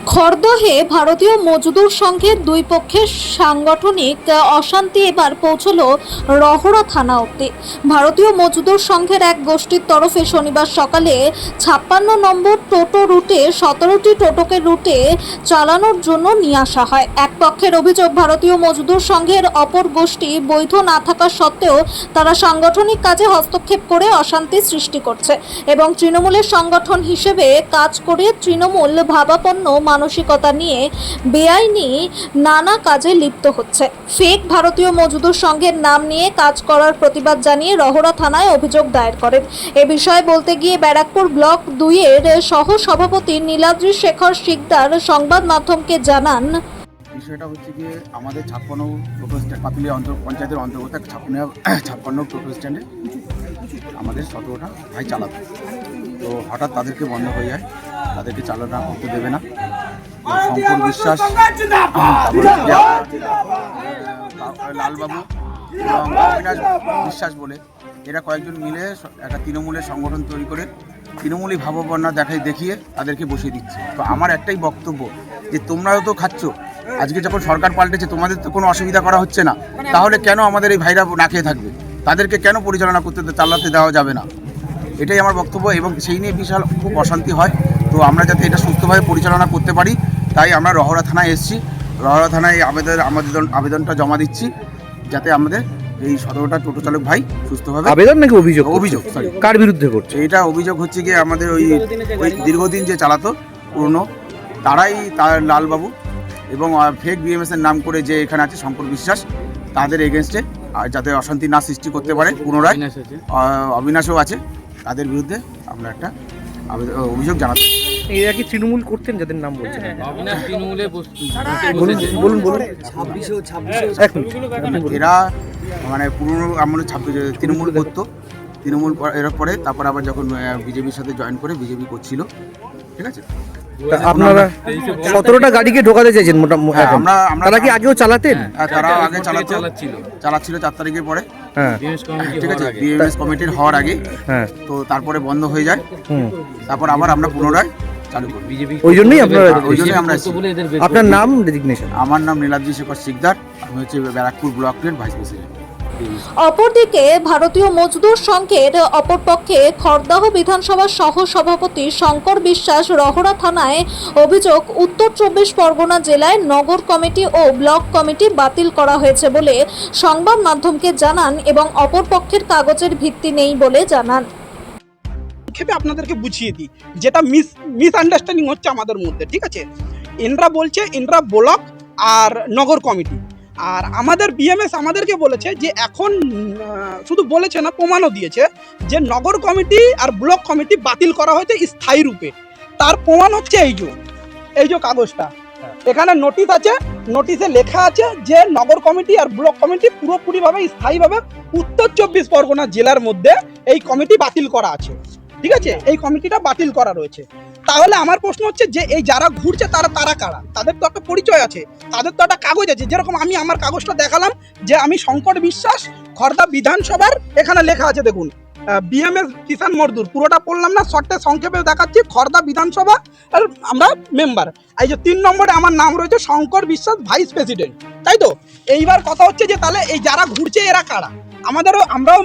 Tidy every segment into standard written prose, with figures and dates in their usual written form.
খড়দহে ভারতীয় মজদুর সংঘের দুই পক্ষের সাংগঠনিক অশান্তি এবার পৌঁছল রহড়া থানা অবধি। ভারতীয় মজদুর সংঘের এক গোষ্ঠীর তরফে শনিবার সকালে 56 নম্বর টোটো রুটে 17টি টোটোকে রুটে চালানোর জন্য নিয়ে আসা হয়। এক পক্ষের অভিযোগ, ভারতীয় মজদুর সংঘের অপর গোষ্ঠী বৈধ না থাকা সত্ত্বেও তারা সাংগঠনিক কাজে হস্তক্ষেপ করে অশান্তি সৃষ্টি করছে এবং তৃণমূলের সংগঠন হিসেবে কাজ করে তৃণমূল ভাবাপন্ন মানসিকতা নিয়ে বেআইনি নানা কাজে লিপ্ত হচ্ছে। ফেক ভারতীয় মজদুর সংঘের নাম নিয়ে কাজ করার প্রতিবাদ জানিয়ে রহড়া থানায় অভিযোগ দায়ের করেন। এ বিষয়ে বলতে গিয়ে ব্যারাকপুর ব্লক 2-এর সহ সভাপতি নীলাদ্রি শেখর শিকদার সংবাদ মাধ্যমকে জানান, বিষয়টা হচ্ছে গিয়ে আমাদের 56 টোটো স্ট্যান্ড পাতুলিয়া পঞ্চায়েতের অন্তর্গত 56 টোটো স্ট্যান্ডে আমাদের 17টা ভাই চালাতো। তো হঠাৎ তাদেরকে বন্ধ হয়ে যায়, তাদেরকে চালনা করতে দেবে না। শঙ্কর বিশ্বাস, লালবাবু এবং অবিনাশ বিশ্বাস বলে এরা কয়েকজন মিলে একটা তৃণমূলের সংগঠন তৈরি করে তৃণমূলী ভাবনা দেখিয়ে তাদেরকে বসিয়ে দিচ্ছে। তো আমার একটাই বক্তব্য যে তোমরাও তো খাচ্ছ, আজকে যখন সরকার পাল্টেছে তোমাদের তো কোনো অসুবিধা করা হচ্ছে না, তাহলে কেন আমাদের এই ভাইরা না খেয়ে থাকবে? তাদেরকে কেন পরিচালনা করতে চালাতে দেওয়া যাবে না? এটাই আমার বক্তব্য এবং সেই নিয়ে বিশাল খুব অশান্তি হয়। তো আমরা যাতে এটা সুস্থভাবে পরিচালনা করতে পারি তাই আমরা রহড়া থানায় এসেছি। রহড়া থানায় আবেদনটা জমা দিচ্ছি যাতে আমাদের এই 17টা টোটো চালক ভাই সুস্থভাবে। আবেদন নাকি অভিযোগ? অভিযোগ, সরি। কার বিরুদ্ধে করছে এটা অভিযোগ হচ্ছে গিয়ে আমাদের ওই দীর্ঘদিন যে চালাতো পুরনো তারাই, তার লালবাবু এবং ফেক বিএমএস এর নাম করে যে এখানে আছে শঙ্কর বিশ্বাস, তাদের এগেনস্টে যাতে অশান্তি না সৃষ্টি করতে পারে পুনরায় অবিনাশও আছে, তাদের বিরুদ্ধে আমরা একটা অভিযোগ জানাতে। এরা কি তৃণমূল করতেন যাদের নাম বলছেন? অবিনাশ তৃণমূলে বলুন। এরা মানে পুরনো আমলে তৃণমূল করতো, তৃণমূল এর পরে তারপর আবার যখন বিজেপির সাথে জয়েন করে বিজেপি করছিল, ঠিক আছে। আপনারা 17টা গাড়িকে ঢোকাতে চাইছেন মোটামুটি? আমরা তারা কি আগেও চালাতেন? তারা আগে চালাচ্ছিল 4 তারিখের পরে, হ্যাঁ ঠিক আছে, বিএমএস কমিটির হওয়ার আগে। হ্যাঁ, তো তারপরে বন্ধ হয়ে যায়, তারপর আবার আমরা পুনরায় চালু করি। ওই জন্যই আপনারা, আমরা আপনার নাম ডেজিগনেশন? আমার নাম নীলাদ্রি শেখর শিকদার, আমি হচ্ছে ব্যারাকপুর ব্লকের ভাইস প্রেসিডেন্ট। অপরদিকে ভারতীয় মজদুর সংঘের অপরপক্ষে খড়দহ বিধানসভার সহ সভাপতি শঙ্কর বিশ্বাস রহড়া থানায় অভিযোগ, উত্তর 24 পরগনা জেলায় নগর কমিটি ও ব্লক কমিটি বাতিল করা হয়েছে বলে সংবাদ মাধ্যমকে জানান এবং অপরপক্ষের কাগজের ভিত্তি নেই বলে জানান। ক্ষেপে আপনাদেরকে বুঝিয়ে দিই, যেটা মিসআন্ডারস্ট্যান্ডিং হচ্ছে আমাদের মধ্যে, ঠিক আছে। এনরা বলছে এনরা ব্লক আর নগর কমিটি, আর আমাদের বিএমএস আমাদেরকে বলেছে যে এখন শুধু বলেছে না, প্রমাণও দিয়েছে যে নগর কমিটি আর ব্লক কমিটি বাতিল করা হয়েছে স্থায়ী রূপে। তার প্রমাণ হচ্ছে এই যে কাগজটা, এখানে নোটিশ আছে, নোটিশে লেখা আছে যে নগর কমিটি আর ব্লক কমিটি পুরোপুরিভাবে স্থায়ীভাবে উত্তর 24 পরগনা জেলার মধ্যে এই কমিটি বাতিল করা আছে, ঠিক আছে। এই কমিটিটা বাতিল করা রয়েছে। তাহলে আমার প্রশ্ন হচ্ছে যে এই যারা ঘুরছে তারা কারা? তাদের তো একটা পরিচয় আছে, তাদের তো একটা কাগজ আছে। যেরকম আমি আমার কাগজটা দেখালাম যে আমি শঙ্কর বিশ্বাস, খড়দা বিধানসভার, এখানে লেখা আছে দেখুন বিএমএস কিষাণ মজদুর, পুরোটা পড়লাম না, শর্টে সংক্ষেপে দেখাচ্ছি। খড়দা বিধানসভা আর আমরা মেম্বার। এই যে 3 নম্বরে আমার নাম রয়েছে শঙ্কর বিশ্বাস, ভাইস প্রেসিডেন্ট, তাই তো। এইবার কথা হচ্ছে যে তাহলে এই যারা ঘুরছে এরা কারা? আমরাও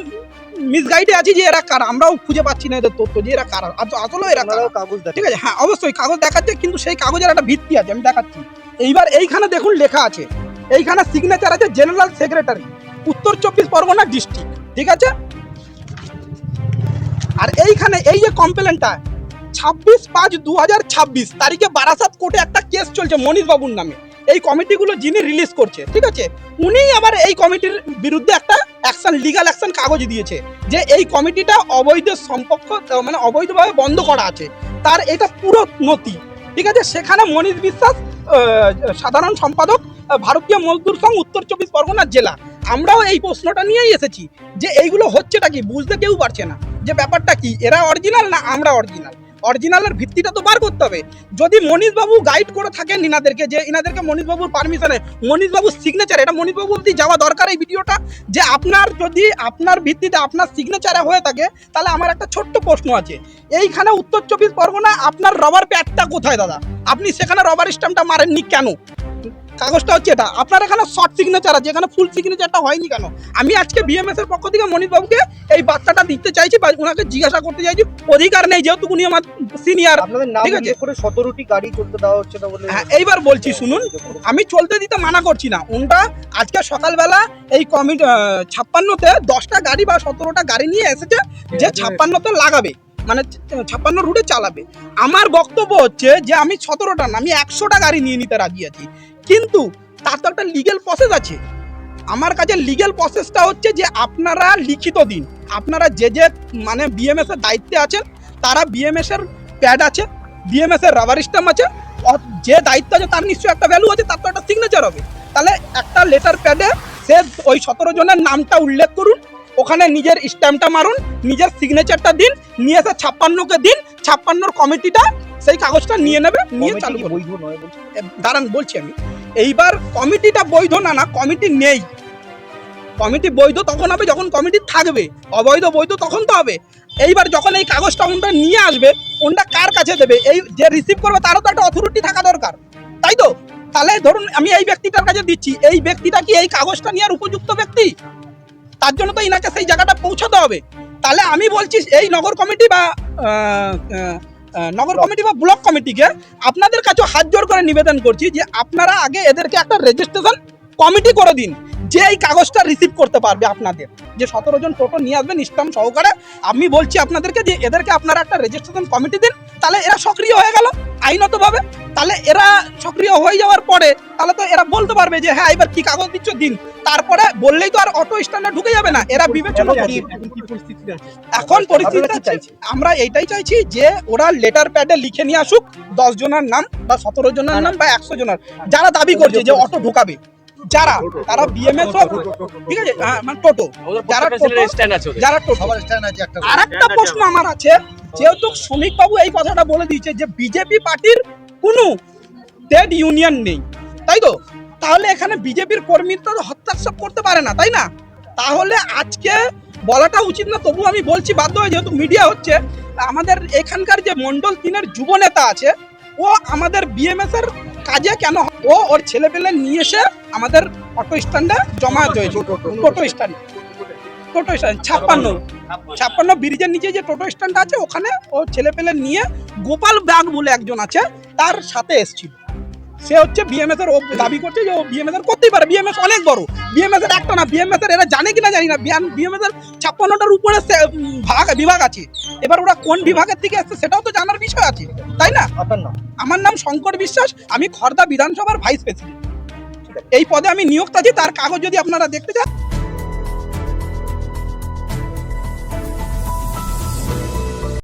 মিসগাইডে আছি যে এরা কারা, আমরাও খুঁজে পাচ্ছি না এদের তথ্য যে এরা কারা। আসলে এরা কাগজ, ঠিক আছে, হ্যাঁ অবশ্যই কাগজ দেখাচ্ছে, কিন্তু সেই কাগজের একটা ভিত্তি আছে, আমি দেখাচ্ছি। এইবার এইখানে দেখুন লেখা আছে, এইখানে সিগনেচার আছে জেনারেল সেক্রেটারি, উত্তর 24 পরগনা ডিস্ট্রিক্ট, ঠিক আছে। আর এইখানে এই যে কমপ্লেনটা 26/5/2026 তারিখে বারাসাত কোর্টে একটা কেস চলছে মনীষ বাবুর নামে। এই কমিটিগুলো যিনি রিলিজ করছে, ঠিক আছে, উনিই আবার এই কমিটির বিরুদ্ধে একটা লিগ্যাল অ্যাকশন কাগজ দিয়েছে যে এই কমিটিটা অবৈধ সম্পর্ক, মানে অবৈধভাবে বন্ধ করা আছে। তার এটা পুরো নথি, ঠিক আছে। সেখানে মনীষ বিশ্বাস সাধারণ সম্পাদক, ভারতীয় মজদুর সংঘ, উত্তর 24 পরগনা জেলা। আমরাও এই প্রশ্নটা নিয়েই এসেছি যে এইগুলো হচ্ছেটা কি, বুঝতে কেউ পারছে না যে ব্যাপারটা কি, এরা অরিজিনাল না আমরা অরিজিনাল। অরিজিনালের ভিত্তিটা তো বার করতে হবে। যদি মনীষবাবু গাইড করে থাকেন ইনাদেরকে, যে ইনাদেরকে মনীষবাবুর পারমিশনে, মনীষবাবুর সিগনেচার, এটা মনীষবাবু অবধি যাওয়া দরকার এই ভিডিওটা, যে আপনার যদি আপনার ভিত্তিতে আপনার সিগনেচারে হয়ে থাকে, তাহলে আমার একটা ছোট্ট প্রশ্ন আছে। এইখানে উত্তর 24 পরগনা আপনার রবার প্যাডটা কোথায় দাদা? আপনি সেখানে রবার স্ট্যাম্পটা মারেননি কেন? কাগজটা হচ্ছে এটা, আপনার এখানে শর্ট সিগনেচার আছে, এখানে ফুল সিগনেচারটা হয়নি কেন? আমি আজকে বিএমএস এর পক্ষ থেকে মনীষবাবুকে এই বার্তাটা দিতে চাইছি বা ওনাকে জিজ্ঞাসা করতে চাইছি। অধিকার নেই, যেহেতু উনি আমার সিনিয়র। আপনাদের নাম ঠিক আছে। উল্লেখ করে 17টি গাড়ি চলতে দেওয়া হচ্ছে না বলে। হ্যাঁ, এইবার বলছি শুনুন, আমি চলতে দিতে মানা করছি না। ওনটা আজকে সকালবেলা এই কমিটি 56তে 10টা গাড়ি বা 17টা গাড়ি নিয়ে এসেছে, যে 56তে লাগাবে, মানে 56 রুটে চালাবে। আমার বক্তব্য হচ্ছে যে আমি 17টা না, আমি 100টা গাড়ি নিয়ে নিতে রাজি আছি, কিন্তু তার তো একটা লিগ্যাল প্রসেস আছে। আমার কাছে লিগ্যাল প্রসেসটা হচ্ছে যে আপনারা লিখিত দিন, আপনারা যে যে মানে বিএমএস এর দায়িত্বে আছেন, তারা বিএমএস এর প্যাড আছে, বিএমএস এর রাবার স্ট্যাম্প আছে, যে দায়িত্ব আছে তার নিশ্চয়ই একটা ভ্যালু আছে, তার তো একটা সিগনেচার হবে। তাহলে একটা লেটার প্যাডে সে ওই 17 জনের নামটা উল্লেখ করুন, ওখানে নিজের স্ট্যাম্পটা মারুন, নিজের সিগনেচারটা দিন, নিয়ে এসে 56কে দিন, 56 কমিটিটা সেই কাগজটা নিয়ে নেবে, নিয়ে চালু করবে। বৈধ নয় বলছে। দাঁড়ান বলছি আমি, এইবার কমিটিটা বৈধ না, না কমিটি নেই। কমিটি বৈধ তখন হবে যখন কমিটি থাকবে, অবৈধ বৈধ তখন তো হবে। এইবার যখন এই কাগজটা ওনটা নিয়ে আসবে, ওনটা কার কাছে দেবে? এই যে রিসিভ করবে তারও তো একটা অথরিটি থাকা দরকার, তাই তো? তাহলে ধরুন আমি এই ব্যক্তিটার কাছে দিচ্ছি, এই ব্যক্তিটা কি এই কাগজটা নেওয়ার উপযুক্ত ব্যক্তি? তার জন্য তো ইনাকে সেই জায়গাটা পৌঁছাতে হবে। তাহলে আমি বলছি এই নগর কমিটি বা ব্লক কমিটিকে আপনাদের কাছে হাত জোর করে নিবেদন করছি যে আপনারা আগে এদেরকে একটা রেজিস্ট্রেশন কমিটি করে দিন, যে এই কাগজটা রিসিভ করতে পারবে আপনাদের। যে 17 জন টোটো নিয়ে আসবেন স্ট্যাম্প সহকারে, আমি বলছি আপনাদেরকে যে এদেরকে আপনারা একটা রেজিস্ট্রেশন কমিটি দিন, তাহলে এরা সক্রিয় হয়ে গেল আইনতভাবে। তাহলে এরা সক্রিয় হয়ে যাওয়ার পরে তাহলে তো এরা বলতে পারবে যে হ্যাঁ এবার কি কাগজ দিচ্ছ দিন। তারপরে বললেই তো আর অটো স্ট্যান্ডে ঢুকে যাবে না, এরা বিবেচনা করবে। এখন পরিস্থিতিটা চাইছি, আমরা এইটাই চাইছি যে ওরা লেটার প্যাডে লিখে নিয়ে আসুক 10 জনের নাম বা 17 জনের নাম বা 100 জনের, যারা দাবি করছে যে অটো ঢোকাবে, যারা তারা বিএমএস, ঠিক আছে, মানে টোটো, যারা টোটো। আর একটা প্রশ্ন আমার আছে, যেহেতু শ্রমিক বাবু এই কথাটা বলে দিয়েছে যে বিজেপি পার্টির কোনো ট্রেড ইউনিয়ন নেই, তাই তো? তাহলে এখানে বিজেপির কর্মীরা তো হস্তক্ষেপ করতে পারে না, তাই না? তাহলে আজকে বলাটা উচিত না, তবু আমি বলছি বাধ্য হয়ে, যেহেতু মিডিয়া হচ্ছে। আমাদের এখানকার যে মন্ডল 3-এর যুব নেতা আছে, ও আমাদের বিএমএস এর কাজে কেন ওর ছেলেপেলে নিয়ে এসে আমাদের অটো স্ট্যান্ডে জমা হয়েছে, টোটো স্ট্যান্ড 56 ব্রিজের নিচে যে টোটো স্ট্যান্ড আছে, ওখানে ও ছেলেপেলে নিয়ে গোপাল বাগ বলে একজন আছে, তার সাথে এসেছিল। সে হচ্ছে বিএমএস এর, ও দাবি করছে যে ও বিএমএস এর করতেই পারে। বিএমএস অনেক বড়, বিএমএস এর একটা না, বিএমএস এর এরা জানে কিনা জানি না, বিএমএস এর 56টার উপরে বিভাগ আছে। এবার ওরা কোন বিভাগের থেকে আসছে সেটাও তো জানার বিষয় আছে, তাই না? আমার নাম শঙ্কর বিশ্বাস, আমি খড়দা বিধানসভার ভাইস প্রেসিডেন্ট। এই পদে আমি নিয়োগ আছি, তার কাগজ যদি আপনারা দেখতে চান